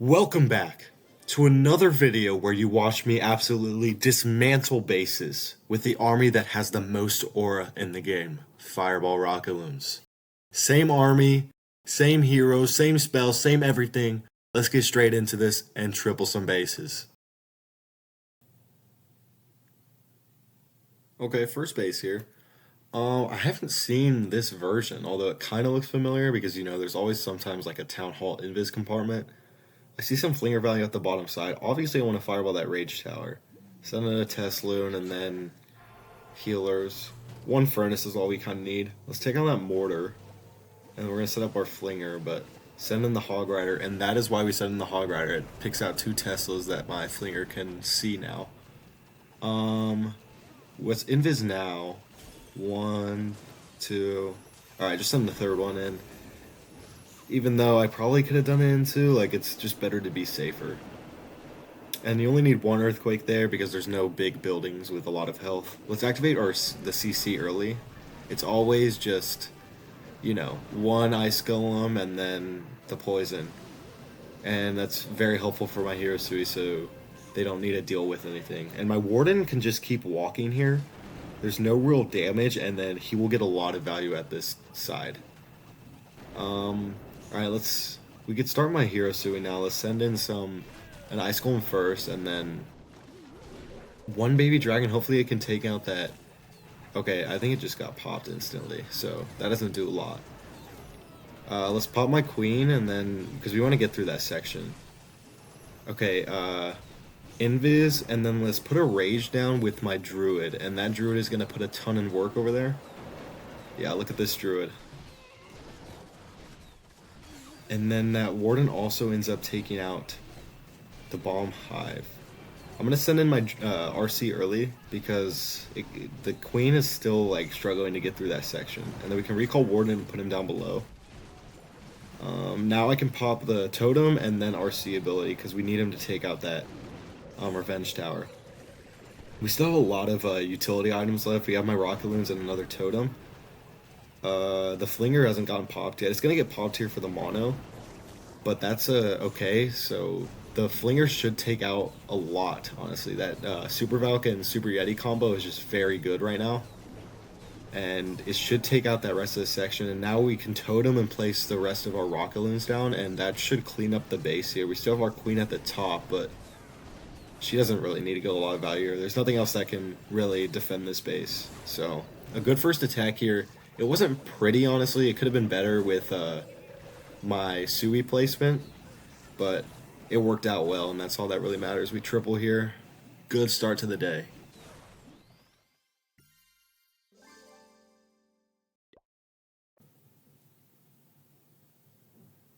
Welcome back to another video where you watch me absolutely dismantle bases with the army that has the most aura in the game, Fireball Rocketloons. Same army, same heroes, same spells, same everything. Let's get straight into this and triple some bases. Okay, first base here. I haven't seen this version, although it kind of looks familiar because there's always sometimes like a Town Hall Invis compartment. I see some flinger value at the bottom side. Obviously, I want to fireball that Rage Tower. Send in a Tesloon and then healers. One furnace is all we kind of need. Let's take on that mortar. And we're going to set up our flinger, but send in the Hog Rider. And that is why we send in the Hog Rider. It picks out 2 Teslas that my flinger can see now. What's invis now? 1, 2. Alright, just send the third one in. Even though I probably could have done it in 2, like, it's just better to be safer. And you only need 1 earthquake there because there's no big buildings with a lot of health. Let's activate the CC early. It's always just, 1 ice golem and then the poison. And that's very helpful for my hero Sui, so they don't need to deal with anything. And my warden can just keep walking here. There's no real damage, and then he will get a lot of value at this side. Alright, we could start my hero Sui now. Let's send in an ice golem first, and then 1 baby dragon. Hopefully it can take out that. Okay, I think it just got popped instantly, so that doesn't do a lot. Let's pop my queen, and then because we want to get through that section. Okay, invis, and then let's put a rage down with my druid, and that druid is gonna put a ton in work over there. Yeah, look at this druid. And then that warden also ends up taking out the bomb hive. I'm gonna send in my RC early because the queen is still like struggling to get through that section, and then we can recall warden and put him down below. Now I can pop the totem and then RC ability because we need him to take out that revenge tower. We still have a lot of utility items left. We have my Rocketloons and another totem. The flinger hasn't gotten popped yet. It's gonna get popped here for the mono, but that's okay. So the flinger should take out a lot, honestly. That Super Valk and Super Yeti combo is just very good right now, and it should take out that rest of the section. And now we can totem and place the rest of our Rocketloons down, and that should clean up the base here. We still have our queen at the top, but she doesn't really need to get a lot of value here. There's nothing else that can really defend this base. So a good first attack here. It wasn't pretty, honestly. It could have been better with my Sui placement, but it worked out well, and that's all that really matters. We triple here. Good start to the day.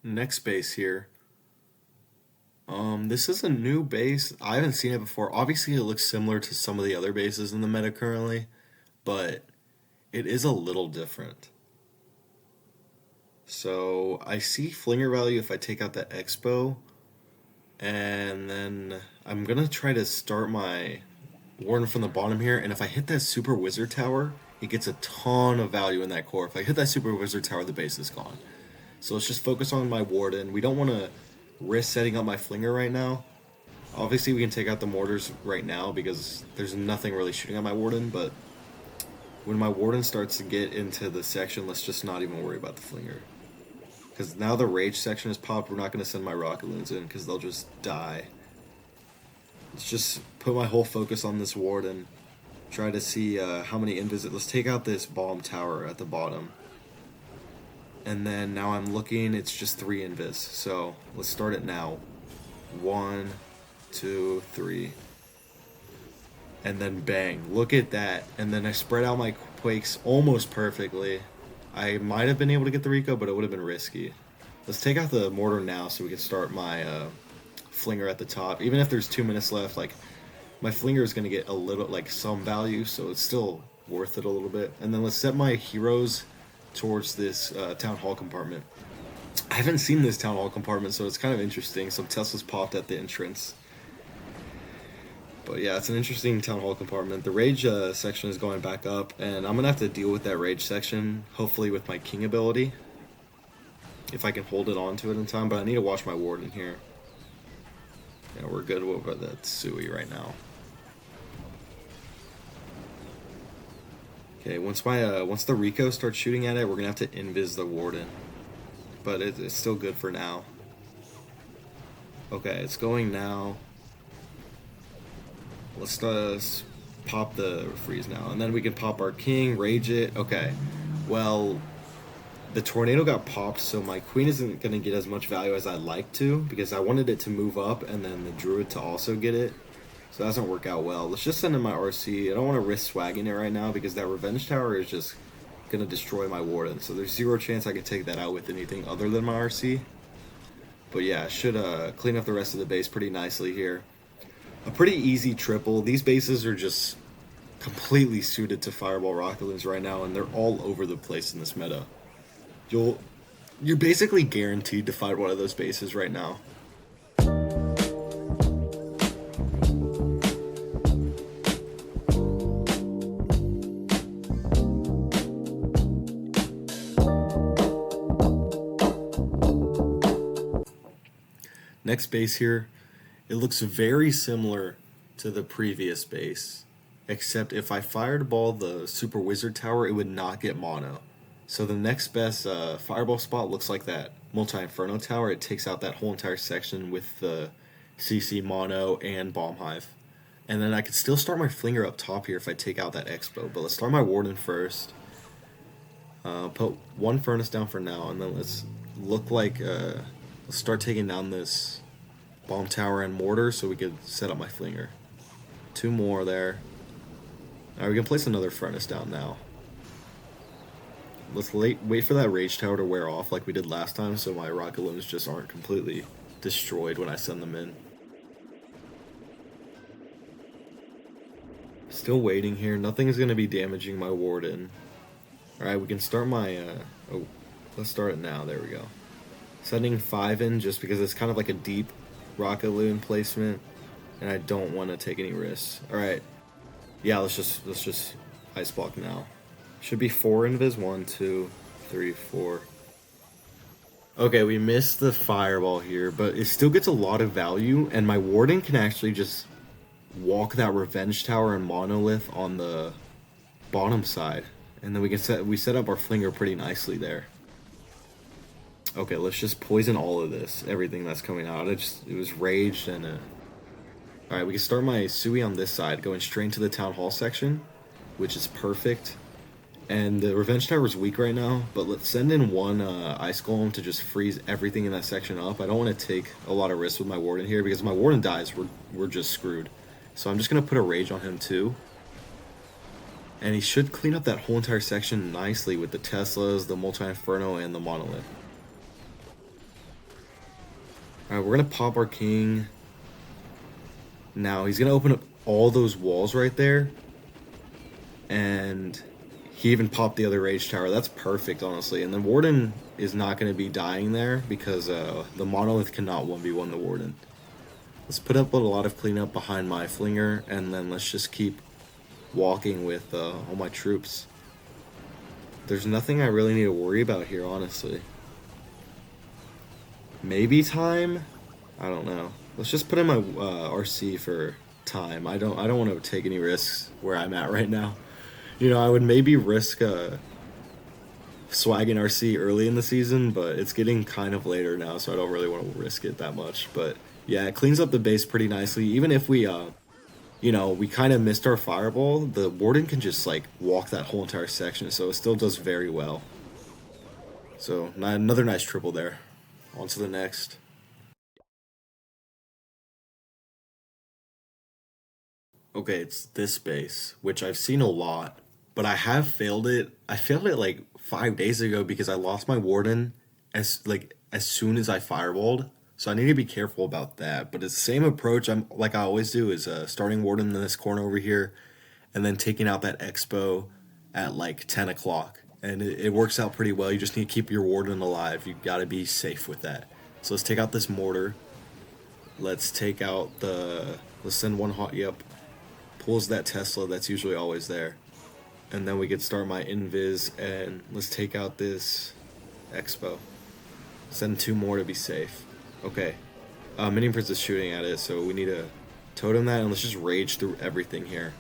Next base here. This is a new base. I haven't seen it before. Obviously, it looks similar to some of the other bases in the meta currently, but it is a little different. So I see flinger value if I take out the expo, and then I'm gonna try to start my warden from the bottom here, and if I hit that super wizard tower, it gets a ton of value in that core. If I hit that super wizard tower, the base is gone. So let's just focus on my warden. We don't want to risk setting up my flinger right now. Obviously we can take out the mortars right now because there's nothing really shooting at my warden, but when my warden starts to get into the section, let's just not even worry about the flinger. Because now the rage section is popped, we're not going to send my Rocketloons in because they'll just die. Let's just put my whole focus on this warden. Try to see how many invis. Let's take out this bomb tower at the bottom. And then now I'm looking, it's just 3 invis. So let's start it now. 1, 2, 3. And then bang, look at that. And then I spread out my quakes almost perfectly. I might have been able to get the Rico, but it would have been risky. Let's take out the mortar now so we can start my flinger at the top. Even if there's 2 minutes left, like, my flinger is going to get a little, like, some value, so it's still worth it a little bit. And then let's set my heroes towards this town hall compartment. I haven't seen this town hall compartment, so it's kind of interesting. Some Teslas popped at the entrance. But yeah, it's an interesting town hall compartment. The rage section is going back up, and I'm going to have to deal with that rage section, hopefully with my king ability. If I can hold it onto it in time, but I need to watch my warden here. Yeah, we're good with that Sui right now. Okay, once the Rico starts shooting at it, we're gonna have to invis the Warden, but it's still good for now. Okay, it's going now. Let's pop the freeze now, and then we can pop our king, rage it. Okay, well, the tornado got popped, so my queen isn't gonna get as much value as I'd like to because I wanted it to move up and then the druid to also get it. So that doesn't work out well. Let's just send in my RC. I don't want to risk swagging it right now because that revenge tower is just gonna destroy my warden. So there's zero chance I can take that out with anything other than my RC. But yeah, should clean up the rest of the base pretty nicely here. A pretty easy triple. These bases are just completely suited to Fireball Rocketloons right now, and they're all over the place in this meta. You're basically guaranteed to fight one of those bases right now. Next base here, it looks very similar to the previous base, except if I fireball the Super Wizard Tower, it would not get mono. So the next best fireball spot looks like that Multi-Inferno Tower. It takes out that whole entire section with the CC mono and Bomb Hive. And then I could still start my Flinger up top here if I take out that Expo, but let's start my Warden first. Put one Furnace down for now, and then let's let's start taking down this Bomb Tower and Mortar so we could set up my Flinger. Two more there. Alright, we can place another Furnace down now. Let's wait for that Rage Tower to wear off like we did last time so my Rocketloons just aren't completely destroyed when I send them in. Still waiting here. Nothing is going to be damaging my Warden. Alright, we can start my... oh, let's start it now. There we go. Sending 5 in just because it's kind of like a deep Rocketloon placement, and I don't want to take any risks. Alright. Yeah, let's just Ice Block now. Should be 4 invis. 1, 2, 3, 4. Okay, we missed the fireball here, but it still gets a lot of value, and my Warden can actually just walk that Revenge Tower and Monolith on the bottom side. And then we set up our Flinger pretty nicely there. Okay, let's just poison all of this, everything that's coming out. It was raged and alright, we can start my Sui on this side, going straight into the Town Hall section, which is perfect. And the Revenge Tower is weak right now, but let's send in one Ice Golem to just freeze everything in that section up. I don't want to take a lot of risks with my Warden here, because if my Warden dies, we're just screwed. So I'm just going to put a Rage on him too. And he should clean up that whole entire section nicely with the Teslas, the Multi-Inferno, and the Monolith. Alright, we're going to pop our king. Now, he's going to open up all those walls right there. And he even popped the other Rage Tower. That's perfect, honestly. And the Warden is not going to be dying there because the Monolith cannot 1v1 the Warden. Let's put up a lot of cleanup behind my Flinger, and then let's just keep walking with all my troops. There's nothing I really need to worry about here, honestly. Maybe time? I don't know. Let's just put in my RC for time. I don't want to take any risks where I'm at right now. You know, I would maybe risk swagging RC early in the season, but it's getting kind of later now, so I don't really want to risk it that much. But yeah, it cleans up the base pretty nicely. Even if we you know, we kind of missed our fireball, the Warden can just like walk that whole entire section, so it still does very well. So another nice triple there. On to the next. Okay, it's this base, which I've seen a lot, but I have failed it. I failed it like 5 days ago because I lost my Warden as soon as I fireballed. So I need to be careful about that. But it's the same approach like I always do is starting Warden in this corner over here and then taking out that Expo at like 10 o'clock. And it works out pretty well. You just need to keep your Warden alive. You gotta be safe with that. So let's take out this Mortar. Let's take out let's send one hot, yep. Pulls that Tesla that's usually always there. And then we could start my Invis and let's take out this Expo. Send 2 more to be safe. Okay, Mini Prince is shooting at it, so we need to totem that, and let's just rage through everything here.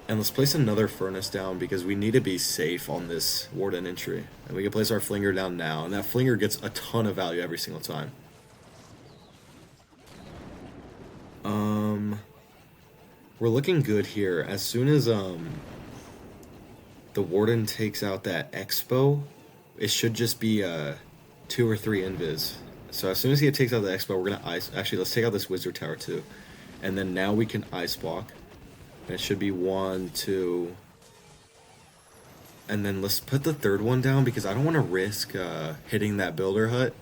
And let's place another furnace down because we need to be safe on this Warden entry. And we can place our flinger down now, and that flinger gets a ton of value every single time. We're looking good here. As soon as the Warden takes out that Expo, it should just be 2 or 3 invis. So as soon as he takes out the Expo, we're gonna ice. Actually, let's take out this Wizard Tower too, and then now we can ice block. And it should be 1, 2, and then let's put the third one down because I don't want to risk hitting that Builder Hut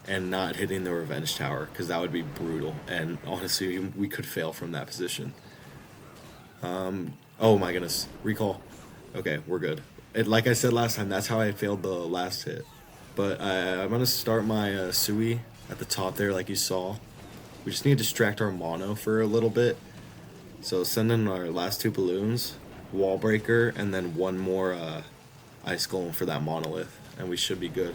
and not hitting the Revenge Tower because that would be brutal. And honestly, we could fail from that position. Oh my goodness, recall. Okay, we're good. Like I said last time, that's how I failed the last hit. But I'm gonna start my Sui at the top there, like you saw. We just need to distract our mono for a little bit. So send in our last 2 balloons, wall breaker, and then 1 more ice golem for that monolith, and we should be good.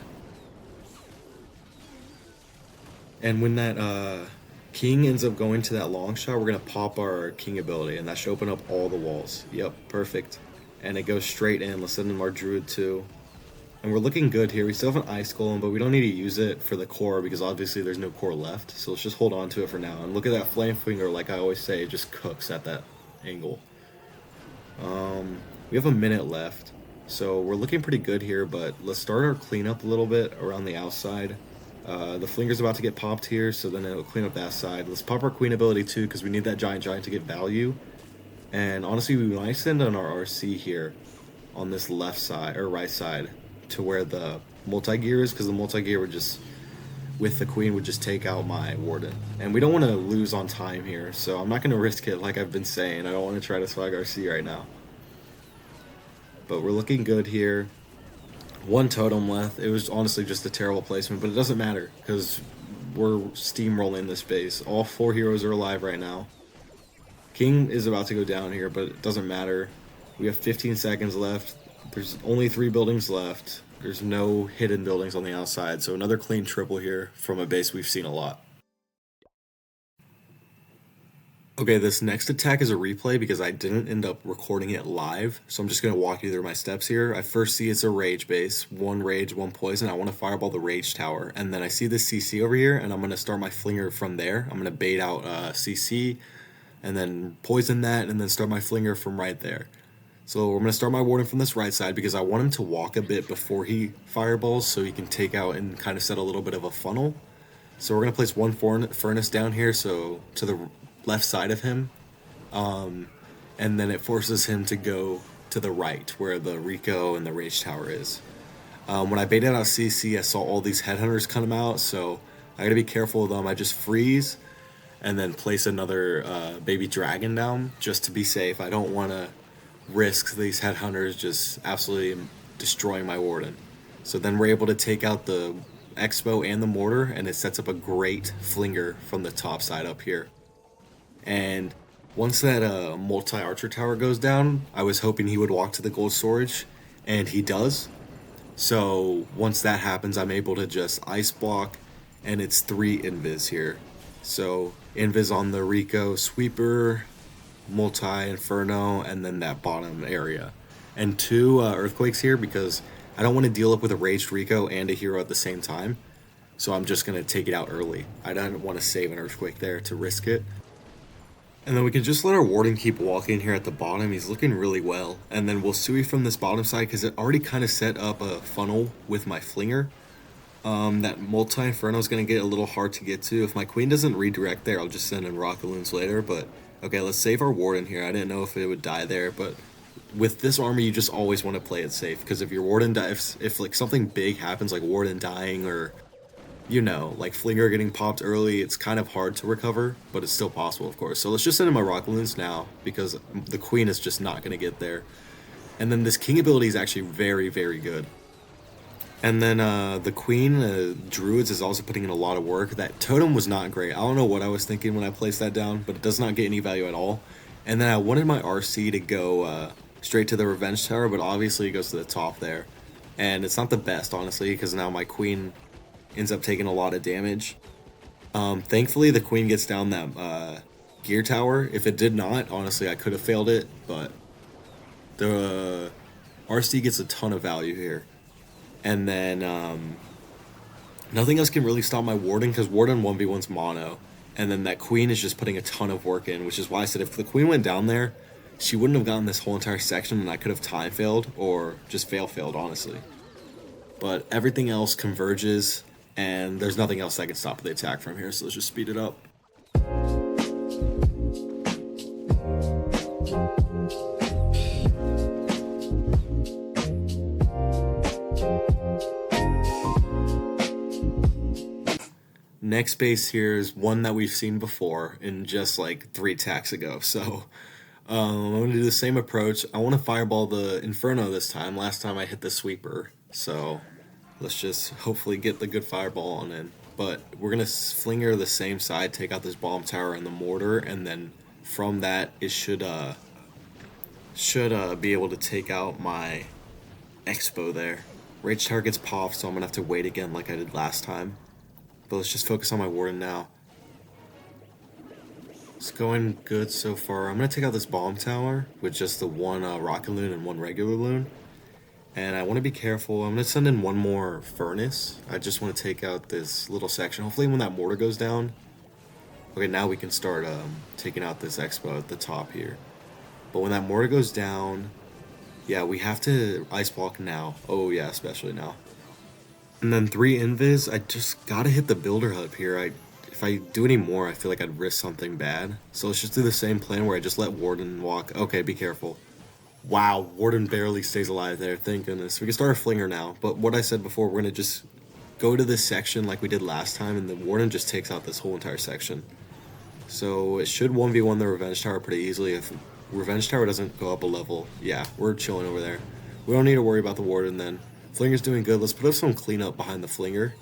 And when that king ends up going to that long shot, we're gonna pop our king ability, and that should open up all the walls. Yep, perfect. And it goes straight in. Let's send in our druid too. And we're looking good here. We still have an ice golem, but we don't need to use it for the core because obviously there's no core left. So let's just hold on to it for now. And look at that flame finger, like I always say, it just cooks at that angle. We have a minute left. So we're looking pretty good here, but let's start our cleanup a little bit around the outside. The flinger's about to get popped here, so then it'll clean up that side. Let's pop our queen ability too, because we need that giant to get value. And honestly, we might send on our RC here on this left side, or right side, to where the multi-gear is, because the multi-gear would just, with the queen, would just take out my warden. And we don't want to lose on time here, so I'm not going to risk it like I've been saying. I don't want to try to swag RC right now. But we're looking good here. 1 totem left. It was honestly just a terrible placement, but it doesn't matter because we're steamrolling this base. All 4 heroes are alive right now. King is about to go down here, but it doesn't matter. We have 15 seconds left. There's only 3 buildings left. There's no hidden buildings on the outside, so another clean triple here from a base we've seen a lot. Okay, this next attack is a replay because I didn't end up recording it live, so I'm just going to walk you through my steps here. I first see it's a rage base, 1 rage, 1 poison. I want to fireball the rage tower, and then I see this CC over here, and I'm going to start my flinger from there. I'm going to bait out CC, and then poison that, and then start my flinger from right there. So I'm going to start my warden from this right side because I want him to walk a bit before he fireballs so he can take out and kind of set a little bit of a funnel. So we're going to place 1 furnace down here, so to the left side of him, and then it forces him to go to the right where the Rico and the Rage Tower is. When I baited out CC, I saw all these headhunters come out, so I gotta be careful of them. I just freeze and then place another baby dragon down just to be safe. I don't want to risk these headhunters just absolutely destroying my warden. So then we're able to take out the Expo and the mortar, and it sets up a great flinger from the top side up here. And once that multi-archer tower goes down, I was hoping he would walk to the gold storage, and he does. So once that happens, I'm able to just ice block, and it's 3 invis here. So invis on the Rico sweeper, multi-inferno, and then that bottom area. And 2 earthquakes here because I don't want to deal up with a raged Rico and a hero at the same time. So I'm just going to take it out early. I don't want to save an earthquake there to risk it. And then we can just let our warden keep walking here at the bottom. He's looking really well. And then we'll Sui from this bottom side because it already kind of set up a funnel with my flinger. That multi-inferno is going to get a little hard to get to. If my queen doesn't redirect there, I'll just send in Rocketloons later. But okay, let's save our warden here. I didn't know if it would die there, but with this army, you just always want to play it safe. Because if your warden dies, if like something big happens, like warden dying or, you know, like flinger getting popped early, it's kind of hard to recover, but it's still possible, of course. So let's just send in my Rocketloons now, because the queen is just not going to get there. And then this king ability is actually very, very good. And then the queen, druids, is also putting in a lot of work. That totem was not great. I don't know what I was thinking when I placed that down, but it does not get any value at all. And then I wanted my RC to go straight to the revenge tower, but obviously it goes to the top there. And it's not the best, honestly, because now my queen ends up taking a lot of damage. Thankfully, the queen gets down that gear tower. If it did not, honestly, I could have failed it, but the RC gets a ton of value here. And then nothing else can really stop my Warden because Warden 1v1's mono. And then that queen is just putting a ton of work in, which is why I said if the queen went down there, she wouldn't have gotten this whole entire section and I could have time failed or just failed, honestly. But everything else converges and there's nothing else that can stop the attack from here, so let's just speed it up. Next base here is one that we've seen before in just like 3 attacks ago. So I'm going to do the same approach. I want to fireball the Inferno this time. Last time I hit the sweeper. So let's just hopefully get the good fireball on in. But we're going to flinger the same side, take out this bomb tower and the mortar. And then from that, it should be able to take out my Expo there. Rage tower gets popped, so I'm going to have to wait again like I did last time. But let's just focus on my Warden now. It's going good so far. I'm going to take out this bomb tower with just the one Rocketloon and one regular loon. And I want to be careful. I'm going to send in one more furnace. I just want to take out this little section. Hopefully when that mortar goes down. Okay, now we can start taking out this Expo at the top here. But when that mortar goes down, yeah, we have to ice block now. Oh yeah, especially now. And then 3 invis, I just gotta hit the builder hub here. If I do any more, I feel like I'd risk something bad. So let's just do the same plan where I just let Warden walk. Okay, be careful. Wow, Warden barely stays alive there, thank goodness. We can start a flinger now, but what I said before, we're gonna just go to this section like we did last time, and the Warden just takes out this whole entire section. So it should 1v1 the Revenge Tower pretty easily. If Revenge Tower doesn't go up a level, yeah, we're chilling over there. We don't need to worry about the Warden then. Flinger's doing good. Let's put up some cleanup behind the Flinger.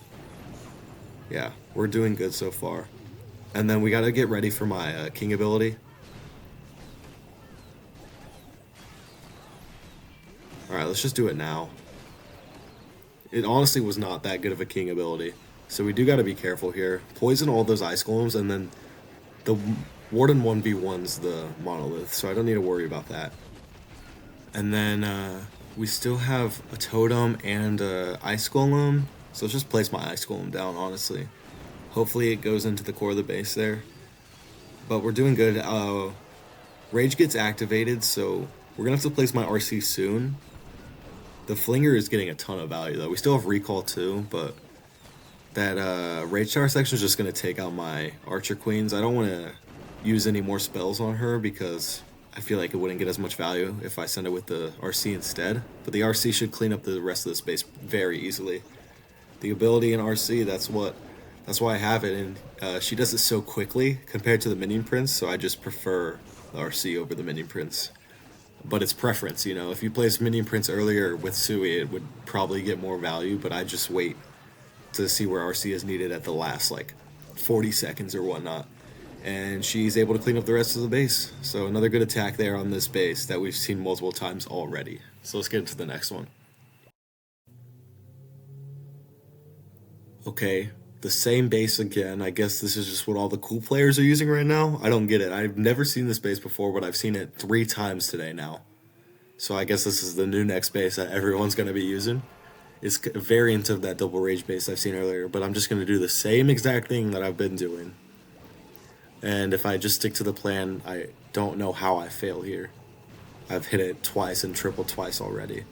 Yeah, we're doing good so far. And then we gotta get ready for my King ability. Alright, let's just do it now. It honestly was not that good of a King ability. So we do gotta be careful here. Poison all those Ice Golems, and then the Warden 1v1's the Monolith, so I don't need to worry about that. And then, we still have a Totem and a Ice Golem, so let's just place my Ice Golem down, honestly. Hopefully it goes into the core of the base there. But we're doing good. Rage gets activated, so we're going to have to place my RC soon. The Flinger is getting a ton of value, though. We still have Recall, too, but that Rage Tower section is just going to take out my Archer Queens. I don't want to use any more spells on her because I feel like it wouldn't get as much value if I send it with the RC instead. But the RC should clean up the rest of the space very easily. The ability in RC, that's why I have it, and she does it so quickly compared to the Minion Prince, so I just prefer the RC over the Minion Prince. But it's preference, you know. If you place Minion Prince earlier with Sui, it would probably get more value, but I just wait to see where RC is needed at the last, like, 40 seconds or whatnot. And she's able to clean up the rest of the base. So another good attack there on this base that we've seen multiple times already. So let's get into the next one. Okay, the same base again. I guess this is just what all the cool players are using right now. I don't get it. I've never seen this base before, but I've seen it 3 times today now. So I guess this is the new next base that everyone's going to be using. It's a variant of that double rage base I've seen earlier, but I'm just going to do the same exact thing that I've been doing. And if I just stick to the plan, I don't know how I fail here. I've hit it twice and tripled twice already.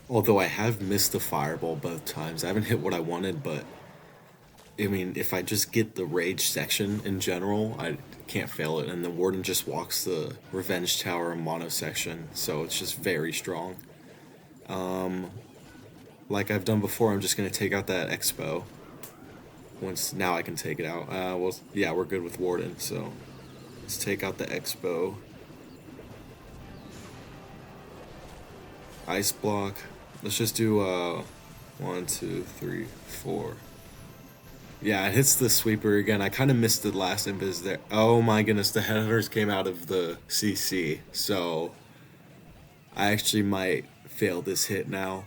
Although I have missed the fireball both times. I haven't hit what I wanted, but I mean, if I just get the rage section in general, I can't fail it. And the Warden just walks the Revenge Tower and Mono section, so it's just very strong. Like I've done before, I'm just going to take out that Expo. Now I can take it out. Well, yeah, we're good with Warden, so let's take out the Expo. Ice block. Let's just do 1, 2, 3, 4. Yeah, it hits the sweeper again. I kind of missed the last invis there. Oh my goodness, the headhunters came out of the CC, so I actually might fail this hit now.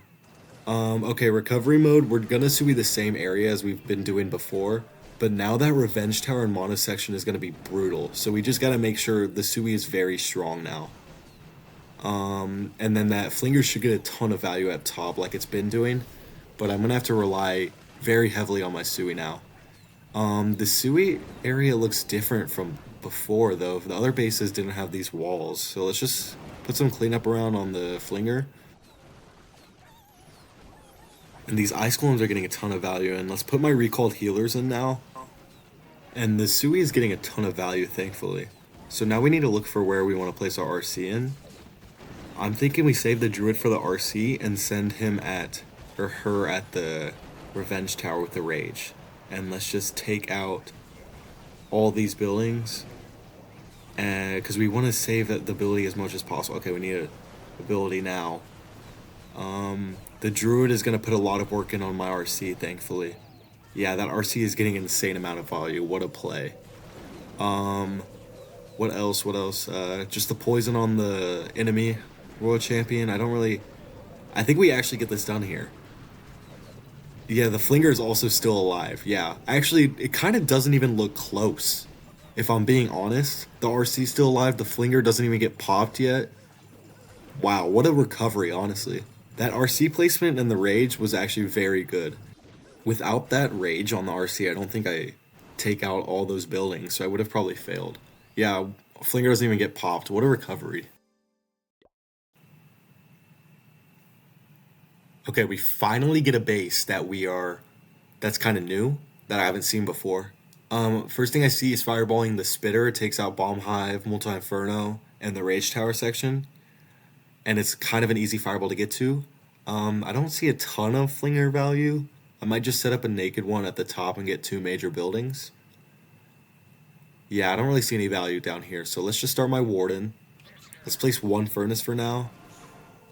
Okay, recovery mode. We're gonna Sui the same area as we've been doing before. But now that Revenge Tower and Mono section is going to be brutal. So we just got to make sure the Sui is very strong now. And then that Flinger should get a ton of value at top like it's been doing. But I'm going to have to rely very heavily on my Sui now. The Sui area looks different from before, though. The other bases didn't have these walls. So let's just put some cleanup around on the Flinger. And these Ice Golems are getting a ton of value. And let's put my recalled healers in now. And the Sui is getting a ton of value, thankfully. So now we need to look for where we want to place our RC in. I'm thinking we save the Druid for the RC and send him at, or her at the Revenge Tower with the Rage. And let's just take out all these buildings. Because we want to save the ability as much as possible. Okay, we need an ability now. The Druid is going to put a lot of work in on my RC, thankfully. Yeah, that RC is getting an insane amount of value. What a play. What else? Just the poison on the enemy Royal Champion. I think we actually get this done here. Yeah, the Flinger is also still alive. Yeah, actually, it kind of doesn't even look close. If I'm being honest, the RC's still alive. The Flinger doesn't even get popped yet. Wow, what a recovery, honestly. That RC placement and the Rage was actually very good. Without that Rage on the RC, I don't think I take out all those buildings, so I would have probably failed. Yeah, Flinger doesn't even get popped. What a recovery. Okay, we finally get a base that's kind of new, that I haven't seen before. First thing I see is fireballing the Spitter. It takes out Bomb Hive, Multi Inferno, and the Rage Tower section. And it's kind of an easy fireball to get to. I don't see a ton of Flinger value. I might just set up a naked one at the top and get 2 major buildings. Yeah, I don't really see any value down here. So let's just start my Warden. Let's place 1 Furnace for now.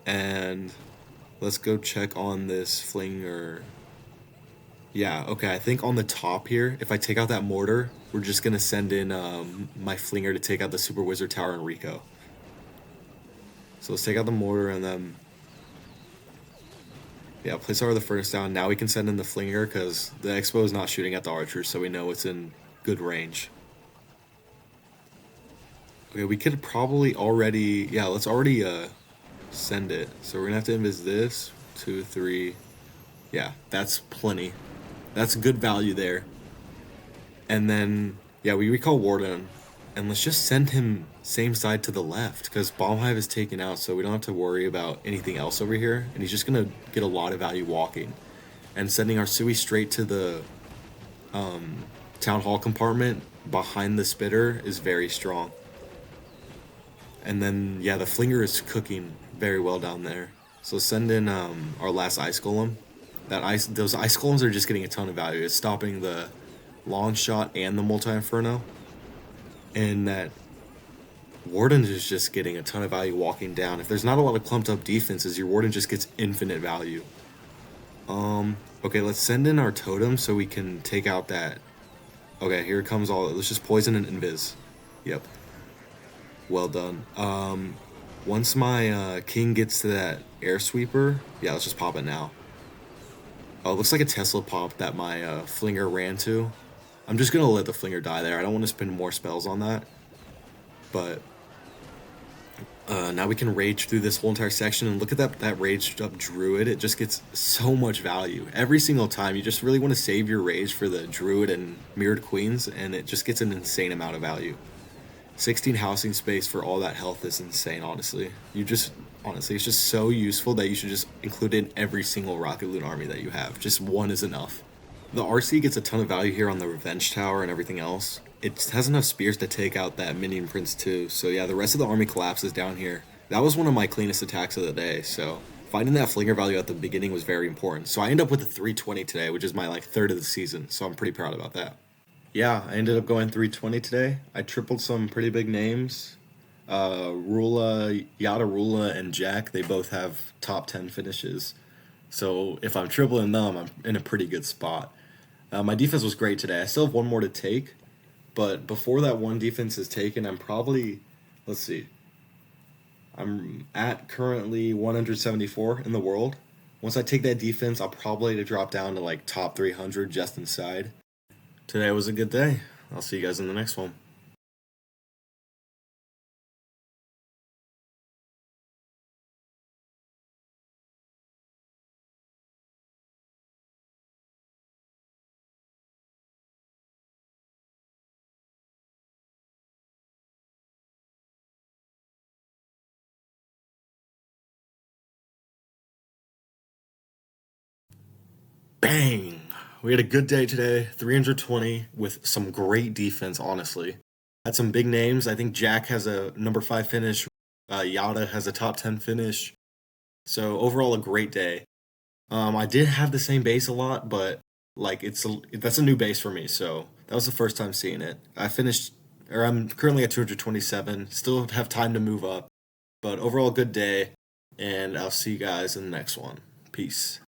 And let's go check on this Flinger. Yeah, okay, I think on the top here, if I take out that Mortar, we're just going to send in my Flinger to take out the Super Wizard Tower and Rico. So let's take out the Mortar and then... Yeah, place our other Furnace down. Now we can send in the Flinger because the Expo is not shooting at the Archers, so we know it's in good range. Okay, we could probably already... Yeah, let's already send it. So we're going to have to invis this. 2, 3... Yeah, that's plenty. That's good value there. And then, yeah, we recall Warden. And let's just send him same side to the left, because Bomb Hive is taken out, so we don't have to worry about anything else over here. And he's just going to get a lot of value walking. And sending our Sui straight to the Town Hall compartment behind the Spitter is very strong. And then, yeah, the Flinger is cooking very well down there. So send in our last Ice Golem. Those Ice Golems are just getting a ton of value. It's stopping the long shot and the multi-inferno. And that Warden is just getting a ton of value walking down. If there's not a lot of clumped up defenses, your Warden just gets infinite value. Okay, let's send in our totem so we can take out that. Okay, here comes all. Let's just poison and invis. Yep. Well done. Once my king gets to that air sweeper, yeah, let's just pop it now. Oh, it looks like a Tesla pop that my Flinger ran to. I'm just gonna let the Flinger die there. I don't want to spend more spells on that. But now we can rage through this whole entire section, and look at that raged up Druid. It just gets so much value every single time. You just really want to save your rage for the Druid and Mirrored Queens, and it just gets an insane amount of value. 16 housing space for all that health is insane, honestly. Honestly, it's just so useful that you should just include it in every single Rocketloon army that you have. Just 1 is enough. The RC gets a ton of value here on the Revenge Tower and everything else. It has enough spears to take out that Minion Prince too. So yeah, the rest of the army collapses down here. That was one of my cleanest attacks of the day. So finding that Flinger value at the beginning was very important. So I end up with a 320 today, which is my 3rd of the season. So I'm pretty proud about that. Yeah, I ended up going 320 today. I tripled some pretty big names. Rula, Yada Rula, and Jack, they both have top 10 finishes. So if I'm tripling them, I'm in a pretty good spot. My defense was great today. I still have 1 more to take. But before that 1 defense is taken, I'm probably... Let's see. I'm at currently 174 in the world. Once I take that defense, I'll probably drop down to top 300 just inside. Today was a good day. I'll see you guys in the next one. Bang! We had a good day today. 320 with some great defense, honestly. Had some big names. I think Jack has a number 5 finish. Yada has a top 10 finish. So overall, a great day. I did have the same base a lot, but like that's a new base for me. So that was the first time seeing it. I'm currently at 227. Still have time to move up, but overall, good day. And I'll see you guys in the next one. Peace.